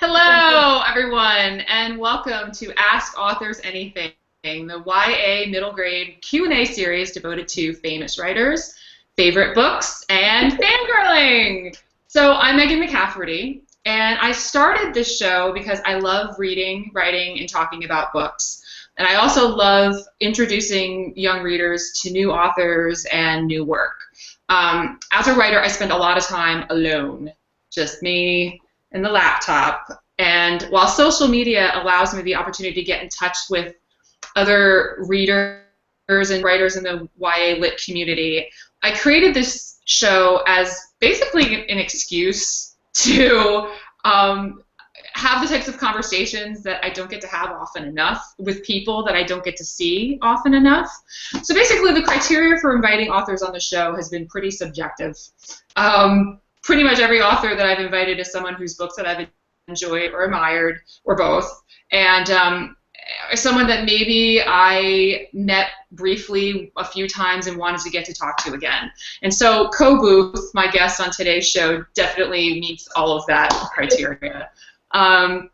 Hello, everyone, and welcome to Ask Authors Anything, the YA middle grade Q&A series devoted to famous writers, favorite books, and fangirling. So I'm Megan McCafferty, and I started this show because I love reading, writing, and talking about books. And I also love introducing young readers to new authors and new work. As a writer, I spend a lot of time alone, just me and the laptop. And while social media allows me the opportunity to get in touch with other readers and writers in the YA lit community, I created this show as basically an excuse to have the types of conversations that I don't get to have often enough with people that I don't get to see often enough. So basically the criteria for inviting authors on the show has been pretty subjective. Pretty much every author that I've invited is someone whose books that I've enjoyed or admired, or both, and someone that maybe I met briefly a few times and wanted to get to talk to again. And so Coe Booth, my guest on today's show, definitely meets all of that criteria. Her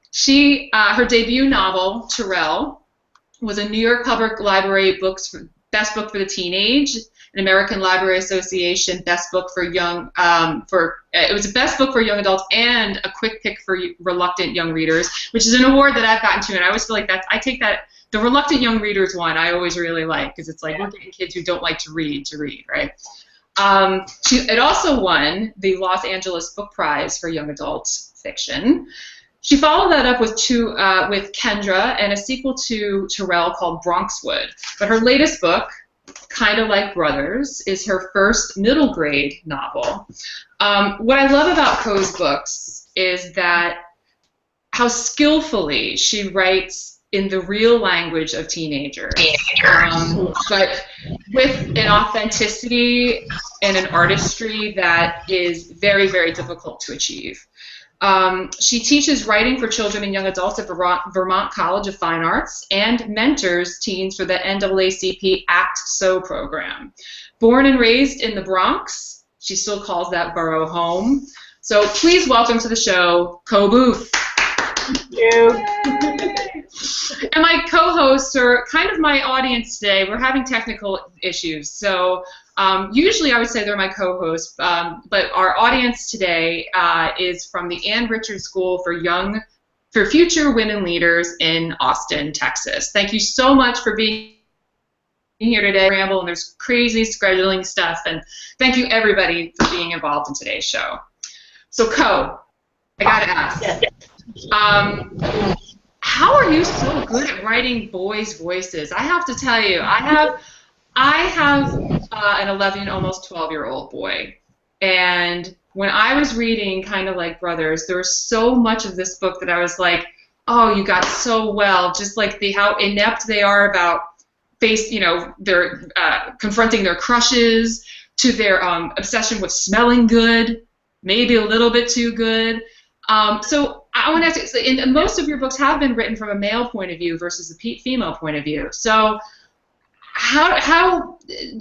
debut novel, TYRELL, was a New York Public Library Best Book for the Teenage, an American Library Association Best Book for Young, it was a Best Book for Young Adults and a Quick Pick for Reluctant Young Readers, which is an award that I've gotten to, and I always feel like I take that, the Reluctant Young Readers one I always really like, because it's like we're getting kids who don't like to read, right? It also won the Los Angeles Book Prize for Young Adult Fiction. She followed that up with KENDRA and a sequel to TYRELL called BRONXWOOD. But her latest book, Kind of Like Brothers, is her first middle grade novel. What I love about Coe's books is that how skillfully she writes in the real language of teenagers, but with an authenticity and an artistry that is very, very difficult to achieve. She teaches writing for children and young adults at Vermont College of Fine Arts and mentors teens for the NAACP ACT-SO program. Born and raised in the Bronx, she still calls that borough home. So please welcome to the show, Coe Booth. Thank you. And my co-hosts are kind of my audience today. We're having technical issues, so usually I would say they're my co-hosts, but our audience today is from the Ann Richards School for Future Women Leaders in Austin, Texas. Thank you so much for being here today, Ramble, and there's crazy scheduling stuff, and thank you everybody for being involved in today's show. So Coe, I gotta ask, how are you so good at writing boys' voices? I have to tell you, I have an 11, almost 12-year-old boy, and when I was reading Kind of Like Brothers, there was so much of this book that I was like, oh, you got so well, just like how inept they are about they're confronting their crushes, to their obsession with smelling good, maybe a little bit too good. So I want to ask you, most of your books have been written from a male point of view versus a female point of view. So how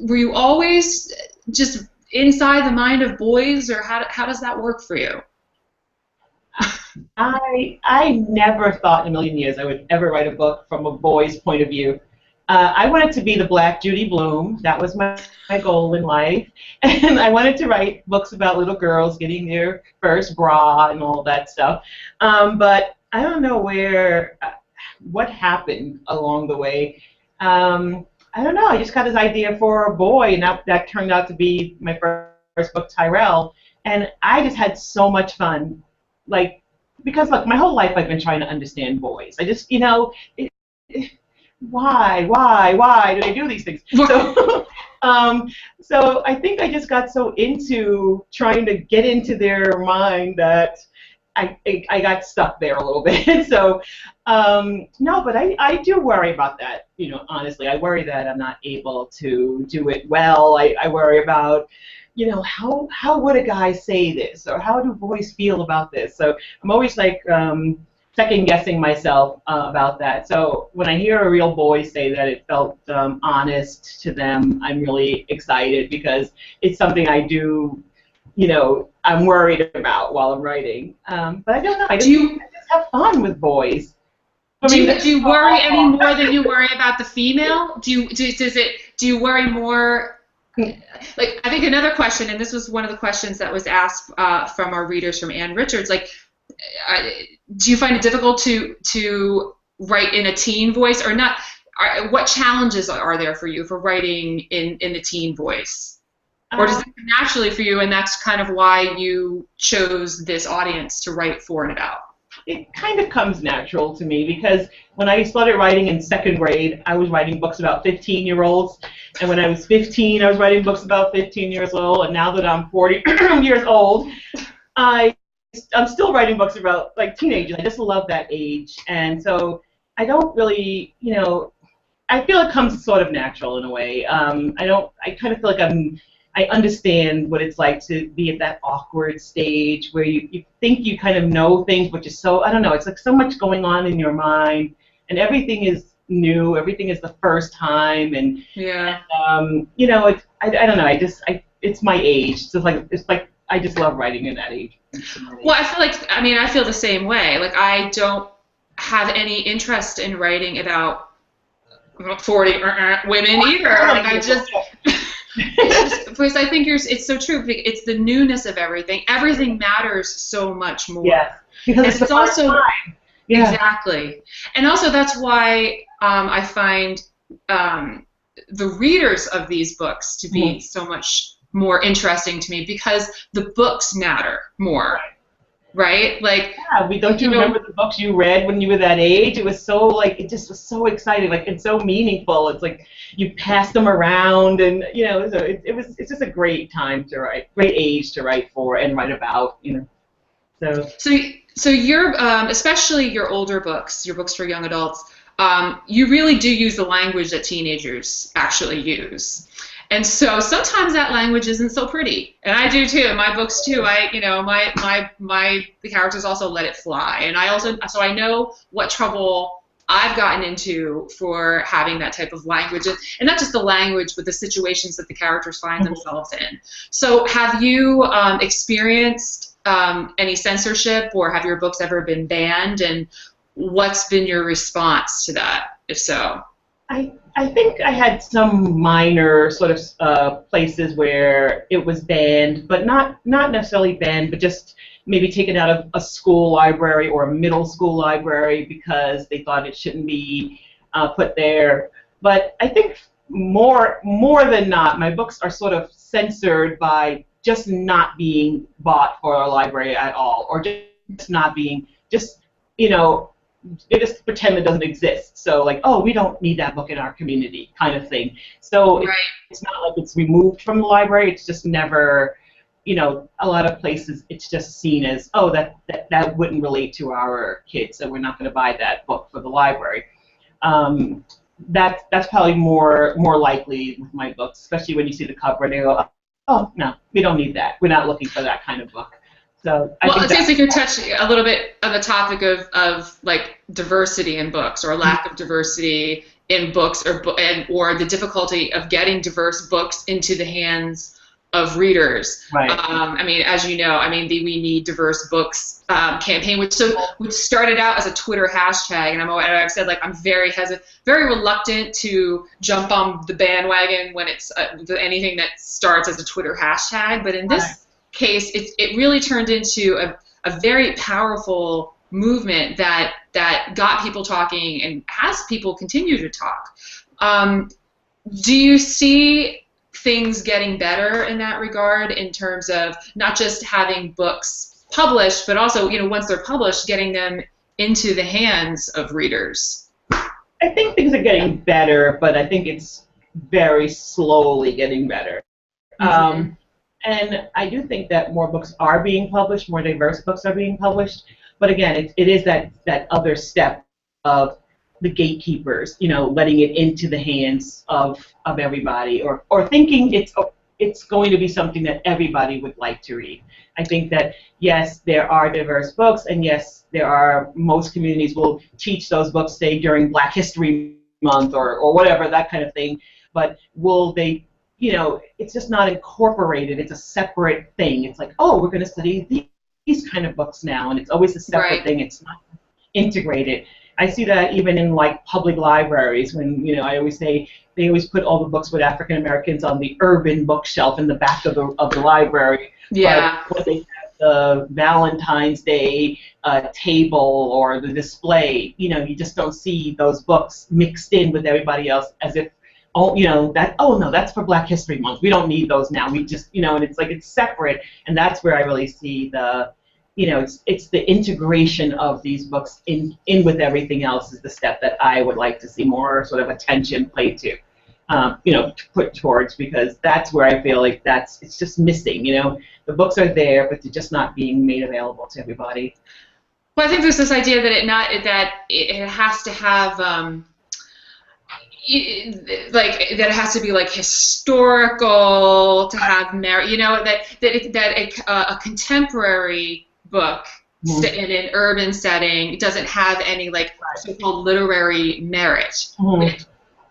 were you always just inside the mind of boys, or how does that work for you? I never thought in a million years I would ever write a book from a boy's point of view. I wanted to be the Black Judy Blume. That was my goal in life. And I wanted to write books about little girls getting their first bra and all that stuff. But I don't know what happened along the way. I don't know. I just got this idea for a boy, and that turned out to be my first book, TYRELL. And I just had so much fun. Because look, my whole life I've been trying to understand boys. I just, why do they do these things? So, so I think I just got so into trying to get into their mind that I got stuck there a little bit. So no, but I do worry about that. Honestly, I worry that I'm not able to do it well. I worry about, how would a guy say this, or how do boys feel about this? So I'm always like second guessing myself about that. So when I hear a real boy say that it felt honest to them, I'm really excited, because it's something I do I'm worried about while I'm writing. But I don't know. I just have fun with boys. Do you worry any more than you worry about the female? Do you worry more? Like, I think another question, and this was one of the questions that was asked from our readers, from Ann Richards. Like, do you find it difficult to write in a teen voice or not? What challenges are there for you for writing in the teen voice? Or does it come naturally for you, and that's kind of why you chose this audience to write for and about? It kind of comes natural to me, because when I started writing in second grade, I was writing books about 15-year-olds, and when I was 15, I was writing books about 15 years old, and now that I'm 40 years old, I'm still writing books about like teenagers. I just love that age, and so I don't really, I feel it comes sort of natural in a way. I kind of feel like I understand what it's like to be at that awkward stage where you think you kind of know things, but you're so, I don't know, it's like so much going on in your mind, and everything is new, everything is the first time, and yeah, it's, I don't know, it's my age. It's like I just love writing in that age. Well, I feel like, I feel the same way. Like, I don't have any interest in writing about 40 women either. Like, I just. Because I think it's so true. It's the newness of everything. Everything matters so much more. Yes, because it's also time. Yeah. Exactly, and also that's why I find the readers of these books to be so much more interesting to me, because the books matter more. Right? Like, yeah, don't you remember the books you read when you were that age? It was so, like, it just was so exciting, like, and so meaningful. It's like you pass them around, and so it's just a great time to write, great age to write for and write about, So you're especially your older books, your books for young adults, you really do use the language that teenagers actually use. And so sometimes that language isn't so pretty, and I do too. In my books too, the characters also let it fly, and so I know what trouble I've gotten into for having that type of language, and not just the language, but the situations that the characters find themselves in. So have you experienced any censorship, or have your books ever been banned, and what's been your response to that, if so? I think I had some minor sort of places where it was banned, but not necessarily banned, but just maybe taken out of a school library or a middle school library because they thought it shouldn't be put there. But I think more than not, my books are sort of censored by just not being bought for a library at all, or just not being, they just pretend it doesn't exist. So, like, oh, we don't need that book in our community, kind of thing. So it's not like it's removed from the library. It's just never, a lot of places it's just seen as, oh, that wouldn't relate to our kids, so we're not going to buy that book for the library. That's probably more likely with my books, especially when you see the cover and they go, oh, no, we don't need that. We're not looking for that kind of book. So it seems like you're touching a little bit on the topic of like diversity in books, or lack of diversity in books, or the difficulty of getting diverse books into the hands of readers. Right. As you know, the We Need Diverse Books campaign, which started out as a Twitter hashtag, and I've said, like, I'm very reluctant to jump on the bandwagon when it's anything that starts as a Twitter hashtag, but in this case, it really turned into a very powerful movement that got people talking and has people continue to talk. Do you see things getting better in that regard, in terms of not just having books published, but also, once they're published, getting them into the hands of readers? I think things are getting better, but I think it's very slowly getting better. And I do think that more books are being published, more diverse books are being published. But again, it is that other step of the gatekeepers, letting it into the hands of everybody, or thinking it's going to be something that everybody would like to read. I think that, yes, there are diverse books, and yes, most communities will teach those books, say, during Black History Month or whatever, that kind of thing. But will they it's just not incorporated. It's a separate thing. It's like, oh, we're going to study these kind of books now, and it's always a separate thing. It's not integrated. I see that even in like public libraries when, I always say they always put all the books with African Americans on the urban bookshelf in the back of the library. Yeah. But when they have the Valentine's Day table or the display, you just don't see those books mixed in with everybody else as if, oh no, that's for Black History Month. We don't need those now. We just, and it's like it's separate, and that's where I really see the it's the integration of these books in with everything else is the step that I would like to see more sort of attention played to, put towards, because that's where I feel like it's just missing. The books are there, but they're just not being made available to everybody. Well, I think there's this idea that it has to have that it has to be like historical to have merit. That a contemporary book in an urban setting doesn't have any like so-called literary merit, which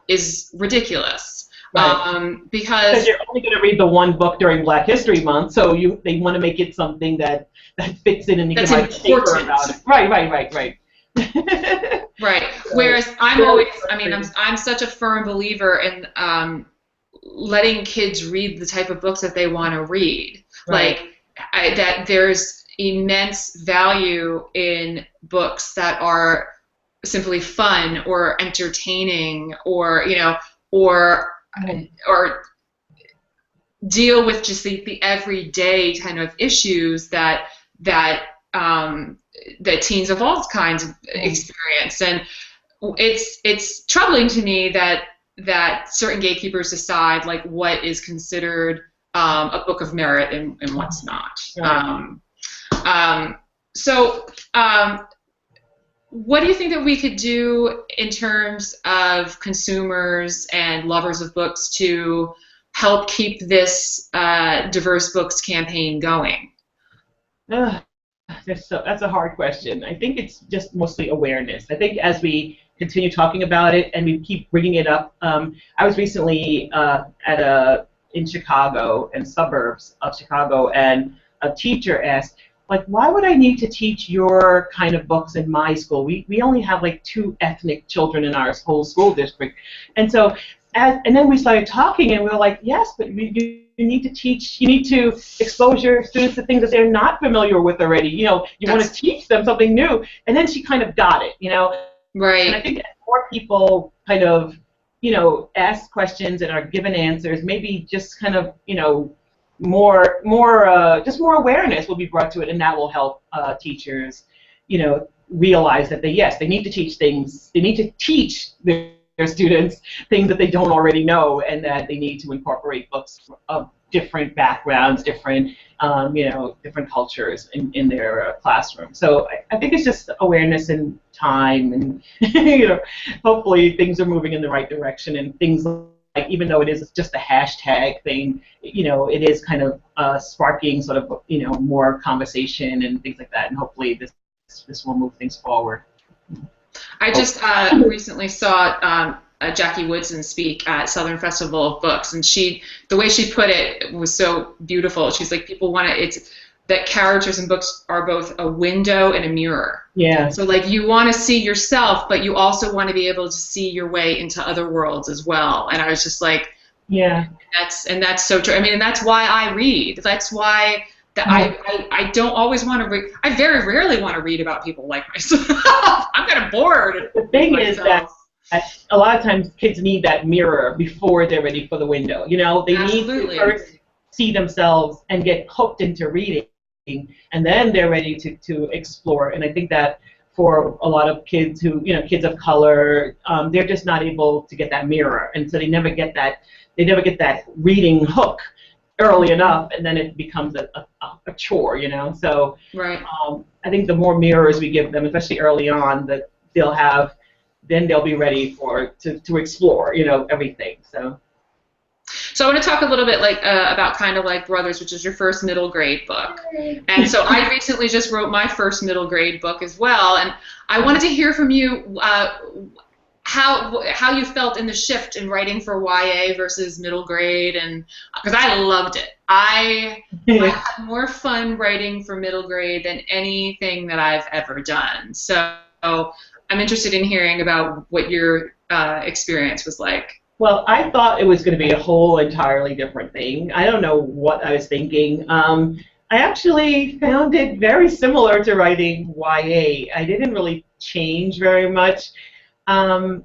is ridiculous. Right. Because you're only going to read the one book during Black History Month, so they want to make it something that fits in and you can write a paper about it. Right. Right. Whereas I'm such a firm believer in letting kids read the type of books that they want to read. Right. That there's immense value in books that are simply fun or entertaining or deal with just the everyday kind of issues that teens of all kinds experience. And it's troubling to me that certain gatekeepers decide like what is considered a book of merit and what's not. What do you think that we could do in terms of consumers and lovers of books to help keep this diverse books campaign going? That's a hard question. I think it's just mostly awareness. I think as we continue talking about it and we keep bringing it up, I was recently in Chicago, in suburbs of Chicago, and a teacher asked, like, why would I need to teach your kind of books in my school? We only have like 2 ethnic children in our whole school district. And so, and then we started talking, and we were like, yes, but you need to teach, you need to expose your students to things that they're not familiar with already. You want to teach them something new. And then she kind of got it, Right. And I think that more people kind of, ask questions and are given answers, maybe just kind of, more awareness will be brought to it, and that will help teachers, realize that they need to teach things. They need to teach their students things that they don't already know, and that they need to incorporate books of different backgrounds, different different cultures in their classroom. So I think it's just awareness and time, and hopefully things are moving in the right direction, and things like, even though it is just a hashtag thing, it is kind of sparking sort of more conversation and things like that, and hopefully this will move things forward. I just recently saw Jackie Woodson speak at Southern Festival of Books, and the way she put it was so beautiful. She's like, people want to, that characters in books are both a window and a mirror. Yeah. So like you want to see yourself, but you also want to be able to see your way into other worlds as well. And I was just like, yeah. That's so true. I mean, and that's why I read. That's why I don't always want to read. I very rarely want to read about people like myself. I'm kind of bored. The thing is that a lot of times kids need that mirror before they're ready for the window. They Absolutely. need to first see themselves and get hooked into reading, and then they're ready to explore. And I think that for a lot of kids who, kids of color, they're just not able to get that mirror, and so they never get that reading hook early enough, and then it becomes a chore, So right. I think the more mirrors we give them, especially early on, that then they'll be ready to explore, everything. So I want to talk a little bit about Kind of Like Brothers, which is your first middle grade book. And so I recently just wrote my first middle grade book as well, and I wanted to hear from you how you felt in the shift in writing for YA versus middle grade, and because I loved it. I had more fun writing for middle grade than anything that I've ever done. So I'm interested in hearing about what your experience was like. Well, I thought it was going to be a whole entirely different thing. I don't know what I was thinking. I actually found it very similar to writing YA. I didn't really change very much. I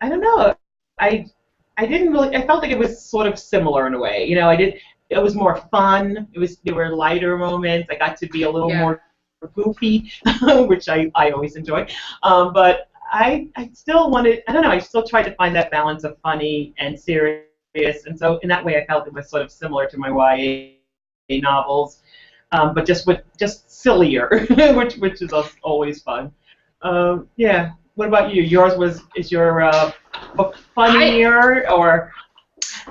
don't know. I didn't really. I felt like it was sort of similar in a way. You know, it was more fun. There were lighter moments. I got to be a little more goofy, which I always enjoy. But I still wanted. I don't know. I still tried to find that balance of funny and serious. And so in that way, I felt it was sort of similar to my YA novels, but just sillier, which is always fun. Yeah. What about you? Is your book funnier or?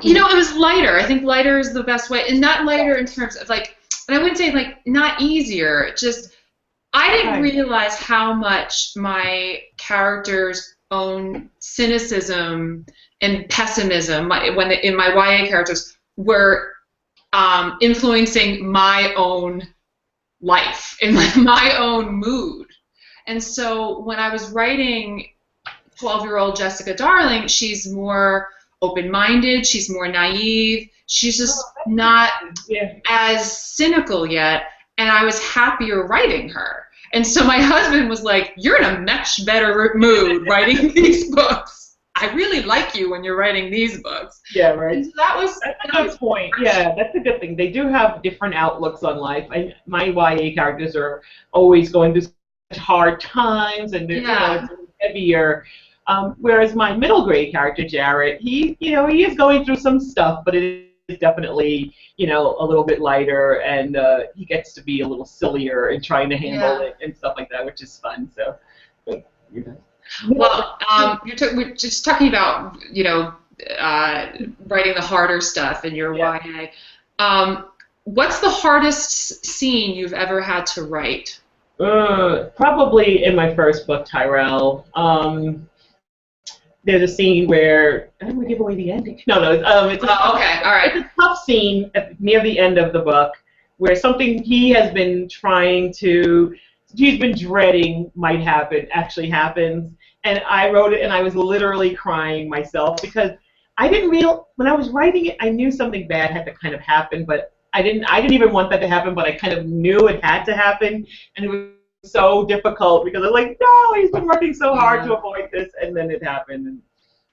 You know, it was lighter. I think lighter is the best way, and not lighter in terms of like, and I wouldn't say like not easier. Just I didn't realize how much my characters' own cynicism and pessimism, in my YA characters, were influencing my own life and my own mood. And so when I was writing 12-year-old Jessica Darling, she's more open-minded, she's more naive, she's just not as cynical yet, and I was happier writing her. And so my husband was like, you're in a much better mood writing these books. I really like you when you're writing these books. Yeah, right. So that's a good point. Yeah, that's a good thing. They do have different outlooks on life. My YA characters are always going through hard times, and you know, it's heavier. Whereas my middle grade character, Jarrett, he is going through some stuff, but it is definitely, you know, a little bit lighter, and he gets to be a little sillier in trying to handle it and stuff like that, which is fun. So, you know. Well, we're just talking about, you know, writing the harder stuff in your YA. What's the hardest scene you've ever had to write? Probably in my first book, TYRELL. There's a scene where I don't want to give away the ending. No, it's okay, all right. It's a tough scene near the end of the book where something he has been he's been dreading might happen actually happens, and I wrote it and I was literally crying myself because I didn't when I was writing it, I knew something bad had to kind of happen, but I didn't even want that to happen, but I kind of knew it had to happen, and it was so difficult because I was like, no, he's been working so hard to avoid this, and then it happened, and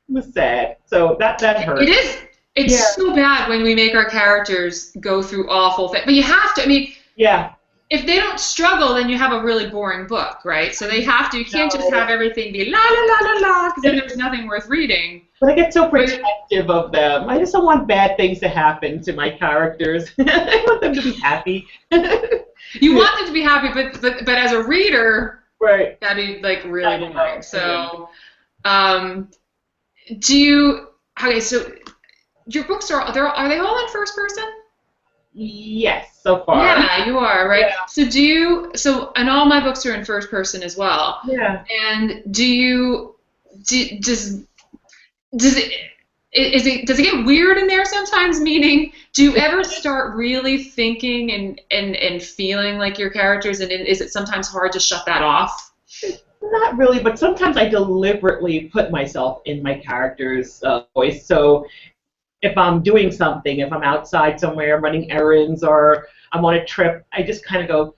it was sad. So that hurt. It is. It's so bad when we make our characters go through awful things, but you have to. I mean, if they don't struggle, then you have a really boring book, right? So they have to. You can't just have everything be la la la la la, because then there's nothing worth reading. But I get so protective of them. I just don't want bad things to happen to my characters. I want them to be happy. You want them to be happy, but as a reader, right, that'd be like really boring. So, so your books are they all in first person? Yes, so far. Yeah, you are, right? Yeah. So and all my books are in first person as well. Yeah. And does it get weird in there sometimes? Meaning, do you ever start really thinking and feeling like your characters, and is it sometimes hard to shut that off? Not really, but sometimes I deliberately put myself in my character's voice. So if I'm doing something, if I'm outside somewhere, running errands, or I'm on a trip, I just kind of go,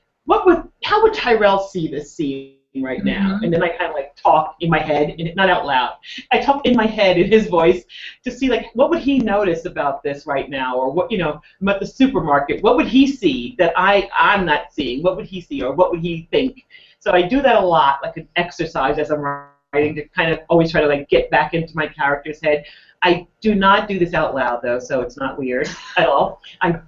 how would TYRELL see this scene right now? And then I kind of like talk in my head, and not out loud. I talk in my head in his voice to see like what would he notice about this right now, or what, you know, I'm at the supermarket, what would he see that I'm not seeing? What would he see, or what would he think? So I do that a lot, like an exercise as I'm writing, to kind of always try to like get back into my character's head. I do not do this out loud though, so it's not weird at all. I'm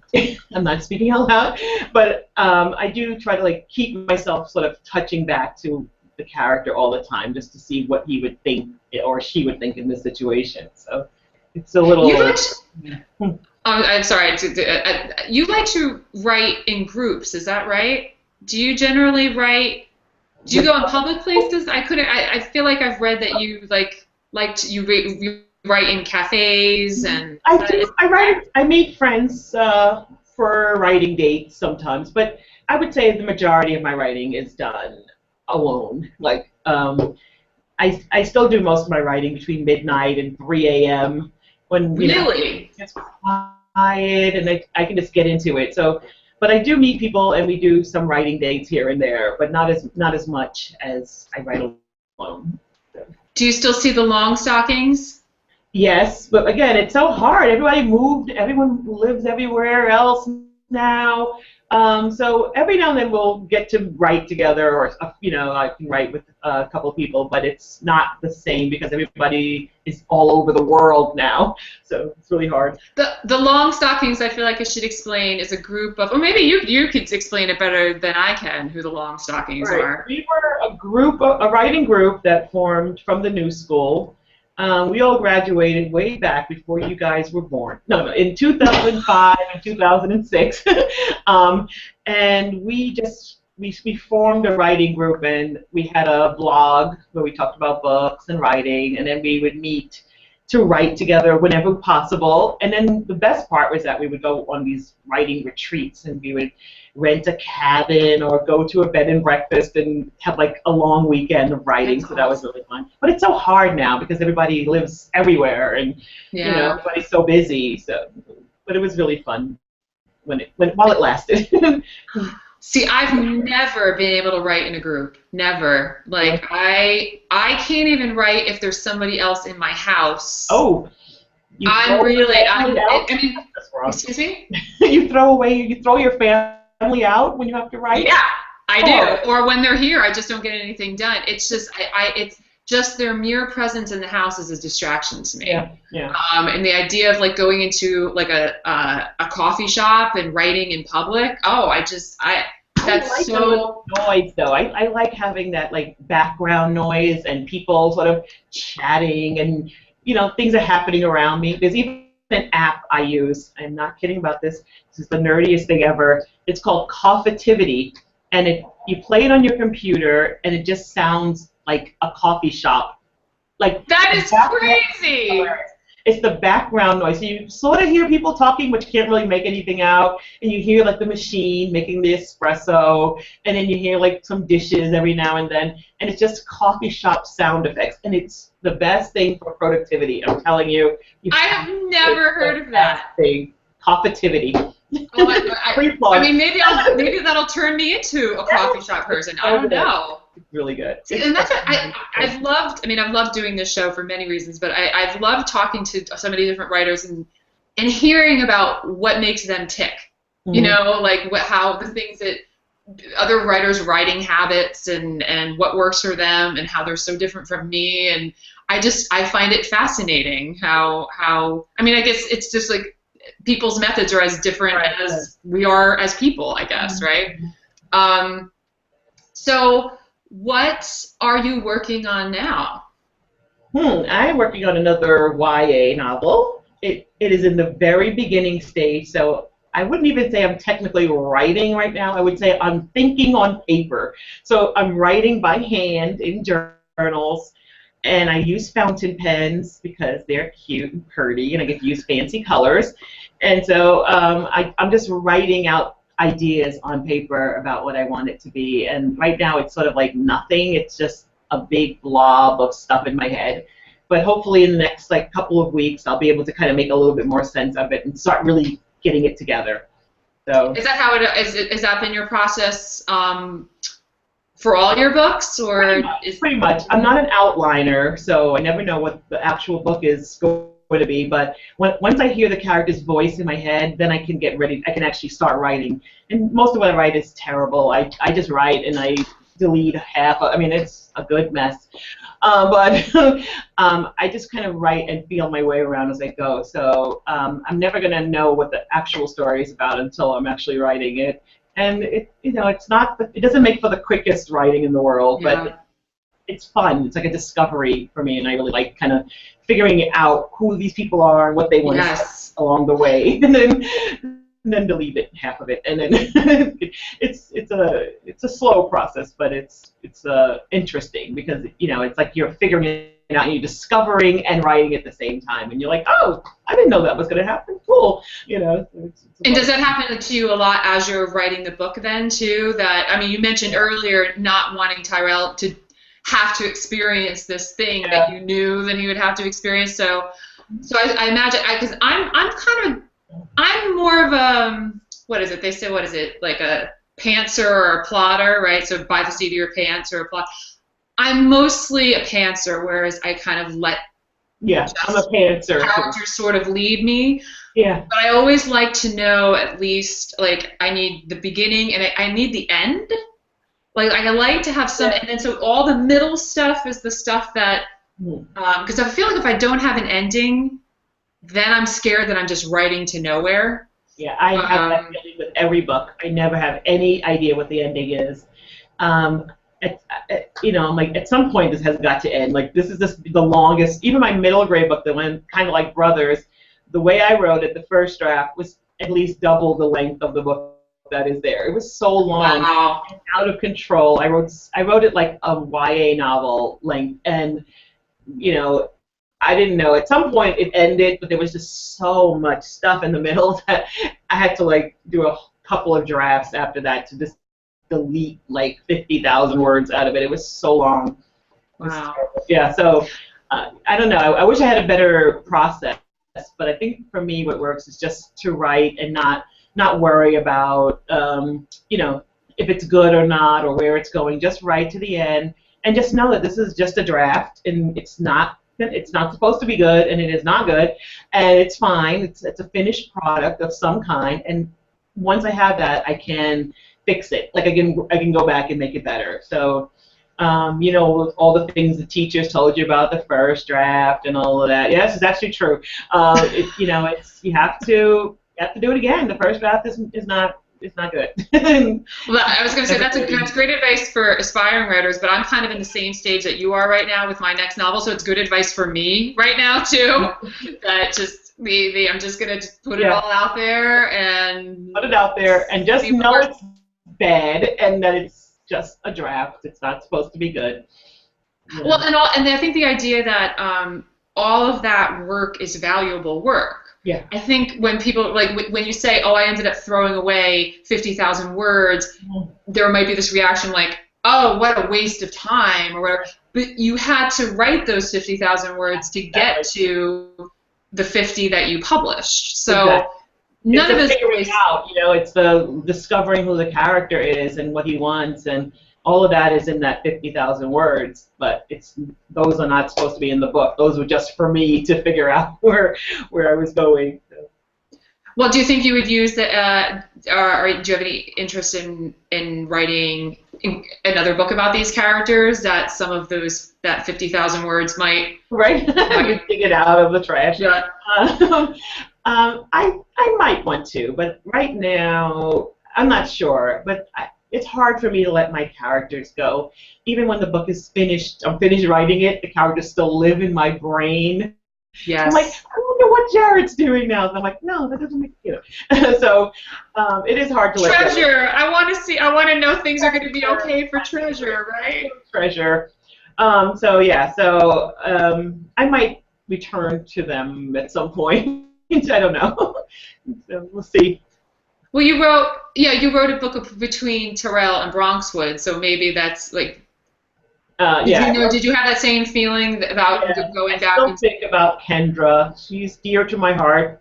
not speaking out loud, but I do try to like keep myself sort of touching back to the character all the time, just to see what he would think or she would think in this situation. So it's a little. I'm sorry. You like to write in groups, is that right? Do you generally write? Do you go in public places? I feel like I've read that you like you write in cafes and I do. I write. I meet friends for writing dates sometimes, but I would say the majority of my writing is done alone. Like, I still do most of my writing between midnight and 3 a.m. when really? it's quiet and I can just get into it. So, but I do meet people and we do some writing dates here and there, but not as much as I write alone. So. Do you still see the long stockings? Yes, but again, it's so hard. Everybody moved. Everyone lives everywhere else now. So every now and then we'll get to write together, or I can write with a couple of people, but it's not the same because everybody is all over the world now. So it's really hard. The long stockings, I feel like I should explain, is a group of, or maybe you could explain it better than I can, who the long stockings are. We were a writing group that formed from the New School. We all graduated way back before you guys were born. No, in 2005 and 2006. And we formed a writing group, and we had a blog where we talked about books and writing, and then we would meet to write together whenever possible. And then the best part was that we would go on these writing retreats, and we would rent a cabin or go to a bed and breakfast and have like a long weekend of writing. So that was really fun. But it's so hard now because everybody lives everywhere, and everybody's so busy. So, but it was really fun while it lasted. See, I've never been able to write in a group. Never. Like, I can't even write if there's somebody else in my house. Oh. Excuse me? You throw your family out when you have to write? Yeah, I do. Or when they're here, I just don't get anything done. It's just, it's just their mere presence in the house is a distraction to me. Yeah. And the idea of like going into like a coffee shop and writing in public, that's like so noise though. I like having that like background noise and people sort of chatting and things are happening around me. There's even an app I use. I'm not kidding about this. This is the nerdiest thing ever. It's called Coffeetivity, and you play it on your computer and it just sounds like a coffee shop. Like that is crazy. It's the background noise. So you sort of hear people talking, but you can't really make anything out. And you hear like the machine making the espresso, and then you hear like some dishes every now and then. And it's just coffee shop sound effects. And it's the best thing for productivity. I'm telling you. I have never heard of that. Coffeetivity. I mean, maybe that'll turn me into a coffee shop person. I don't know. It's really good. See, and that's what I've loved. I mean, I've loved doing this show for many reasons, but I've loved talking to so many different writers and hearing about what makes them tick. Mm-hmm. Like how the things that other writers' writing habits and what works for them and how they're so different from me. And I find it fascinating how I mean, I guess it's just like people's methods are as different as we are as people, I guess, right? So what are you working on now? I'm working on another YA novel. It is in the very beginning stage, so I wouldn't even say I'm technically writing right now. I would say I'm thinking on paper. So I'm writing by hand in journals, and I use fountain pens because they're cute and pretty, and I get to use fancy colors. And so I'm just writing out ideas on paper about what I want it to be. And right now it's sort of like nothing. It's just a big blob of stuff in my head. But hopefully in the next like couple of weeks I'll be able to kind of make a little bit more sense of it and start really getting it together. So is that how it is? Is that been your process for all your books, or pretty much? I'm not an outliner, so I never know what the actual book is going to be. But once I hear the character's voice in my head, then I can get ready. I can actually start writing. And most of what I write is terrible. I just write and I delete half. I mean, it's a good mess. But I just kind of write and feel my way around as I go. So I'm never going to know what the actual story is about until I'm actually writing it. And it doesn't make for the quickest writing in the world, but it's fun. It's like a discovery for me, and I really like kind of figuring out who these people are and what they want to say along the way, and then delete it, half of it, and then it's a slow process, but it's interesting because it's like you're figuring it out and you're discovering and writing at the same time, and you're like, oh, I didn't know that was going to happen. Cool, you know. And does that happen to you a lot as you're writing the book then too? That, I mean, you mentioned earlier not wanting Tyrell to have to experience this thing that you knew that he would have to experience. So I imagine, because I'm more of a, what is it? They say, what is it? Like a pantser or a plotter, right? So by the seat of your pants or a plot. I'm mostly a pantser, whereas I kind of let I'm a pantser. Characters sort of lead me. Yeah. But I always like to know at least, like, I need the beginning and I need the end. Like I like to have some, and then so all the middle stuff is the stuff that, because I feel like if I don't have an ending, then I'm scared that I'm just writing to nowhere. Yeah, I have that feeling with every book. I never have any idea what the ending is. You know, I'm like, at some point this has got to end. Like, this is the longest, even my middle grade book that went kind of like Brothers, the way I wrote it, the first draft was at least double the length of the book that is there. It was so long and out of control. I wrote it like a YA novel length, and you know, I didn't know. At some point it ended, but there was just so much stuff in the middle that I had to like do a couple of drafts after that to just delete like 50,000 words out of it. It was so long. Wow. Yeah, so I don't know. I wish I had a better process, but I think for me what works is just to write and not worry about you know, if it's good or not or where it's going. Just write to the end and just know that this is just a draft and it's not supposed to be good, and it is not good, and it's fine. It's a finished product of some kind, and once I have that, I can fix it. Like I can go back and make it better. So you know, all the things the teachers told you about the first draft and all of that. Yes, it's actually true. You know, you have to do it again. The first draft is not good. Well, I was going to say that's great advice for aspiring writers, but I'm kind of in the same stage that you are right now with my next novel, so it's good advice for me right now too. That just I'm just going to put it all out there and put it out there and just know it's bad and that it's just a draft. It's not supposed to be good. Yeah. Well, and I think the idea that all of that work is valuable work. Yeah. I think when people, like, when you say, oh, I ended up throwing away 50,000 words, there might be this reaction like, oh, what a waste of time or whatever. But you had to write those 50,000 words to get to the 50 that you published. So none of us figuring out, you know, it's the discovering who the character is and what he wants, and all of that is in that 50,000 words, but those are not supposed to be in the book. Those were just for me to figure out where I was going. So. Well, do you think you would use or do you have any interest in writing another book about these characters that some of that 50,000 words might... Right, you dig it out of the trash. Yeah. I might want to, but right now I'm not sure, but it's hard for me to let my characters go. Even when the book is finished, I'm finished writing it, the characters still live in my brain. Yes. I'm like, I wonder what Jared's doing now. And I'm like, no, that doesn't make So it is hard to let Treasure. I want to know things are going to be okay for Treasure, right? Treasure. So I might return to them at some point. I don't know. So we'll see. Well, you wrote a book between TYRELL and BRONXWOOD, so maybe that's like. Did you have that same feeling about going back? I still think about KENDRA. She's dear to my heart.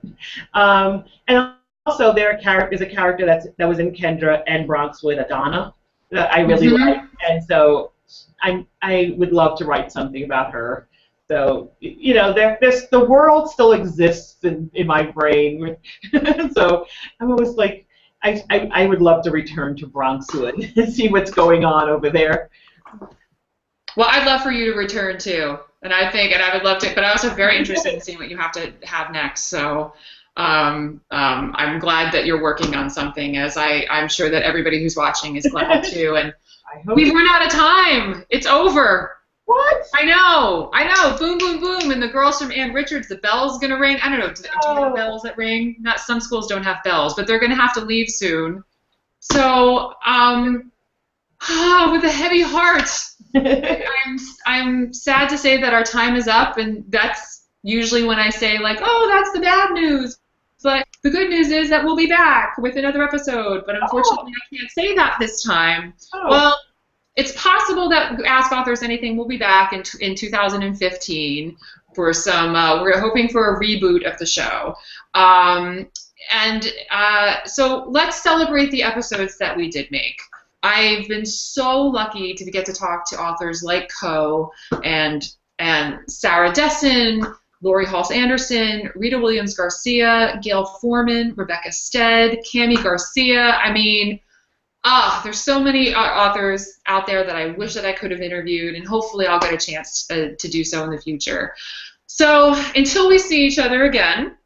And also, there's a character that was in KENDRA and BRONXWOOD, Adana, that I really like, and so I would love to write something about her. So, you know, the world still exists in my brain. So I'm always like, I would love to return to BRONXWOOD and see what's going on over there. Well, I'd love for you to return too, and I would love to, but I'm also very interested in seeing what you have to have next. So I'm glad that you're working on something, as I'm sure that everybody who's watching is glad too. And we've run out of time. It's over. What? I know. Boom, boom, boom. And the girls from Ann Richards, the bell's going to ring. I don't know. Do you have bells that ring? Not some schools don't have bells, but they're going to have to leave soon. So, with a heavy heart, I'm sad to say that our time is up, and that's usually when I say, like, oh, that's the bad news. But the good news is that we'll be back with another episode. But unfortunately, I can't say that this time. Oh. Well, it's possible that Ask Authors Anything will be back in 2015 for some. We're hoping for a reboot of the show. So let's celebrate the episodes that we did make. I've been so lucky to get to talk to authors like Coe and Sarah Dessen, Lori Halse Anderson, Rita Williams Garcia, Gail Foreman, Rebecca Stead, Cami Garcia. I mean, there's so many authors out there that I wish that I could have interviewed, and hopefully I'll get a chance to do so in the future. So until we see each other again,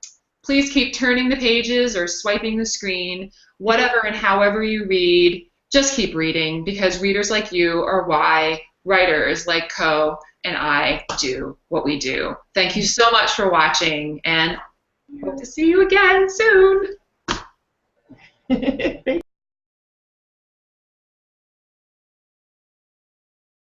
please keep turning the pages or swiping the screen, whatever and however you read. Just keep reading, because readers like you are why writers like Coe and I do what we do. Thank you so much for watching, and hope to see you again soon.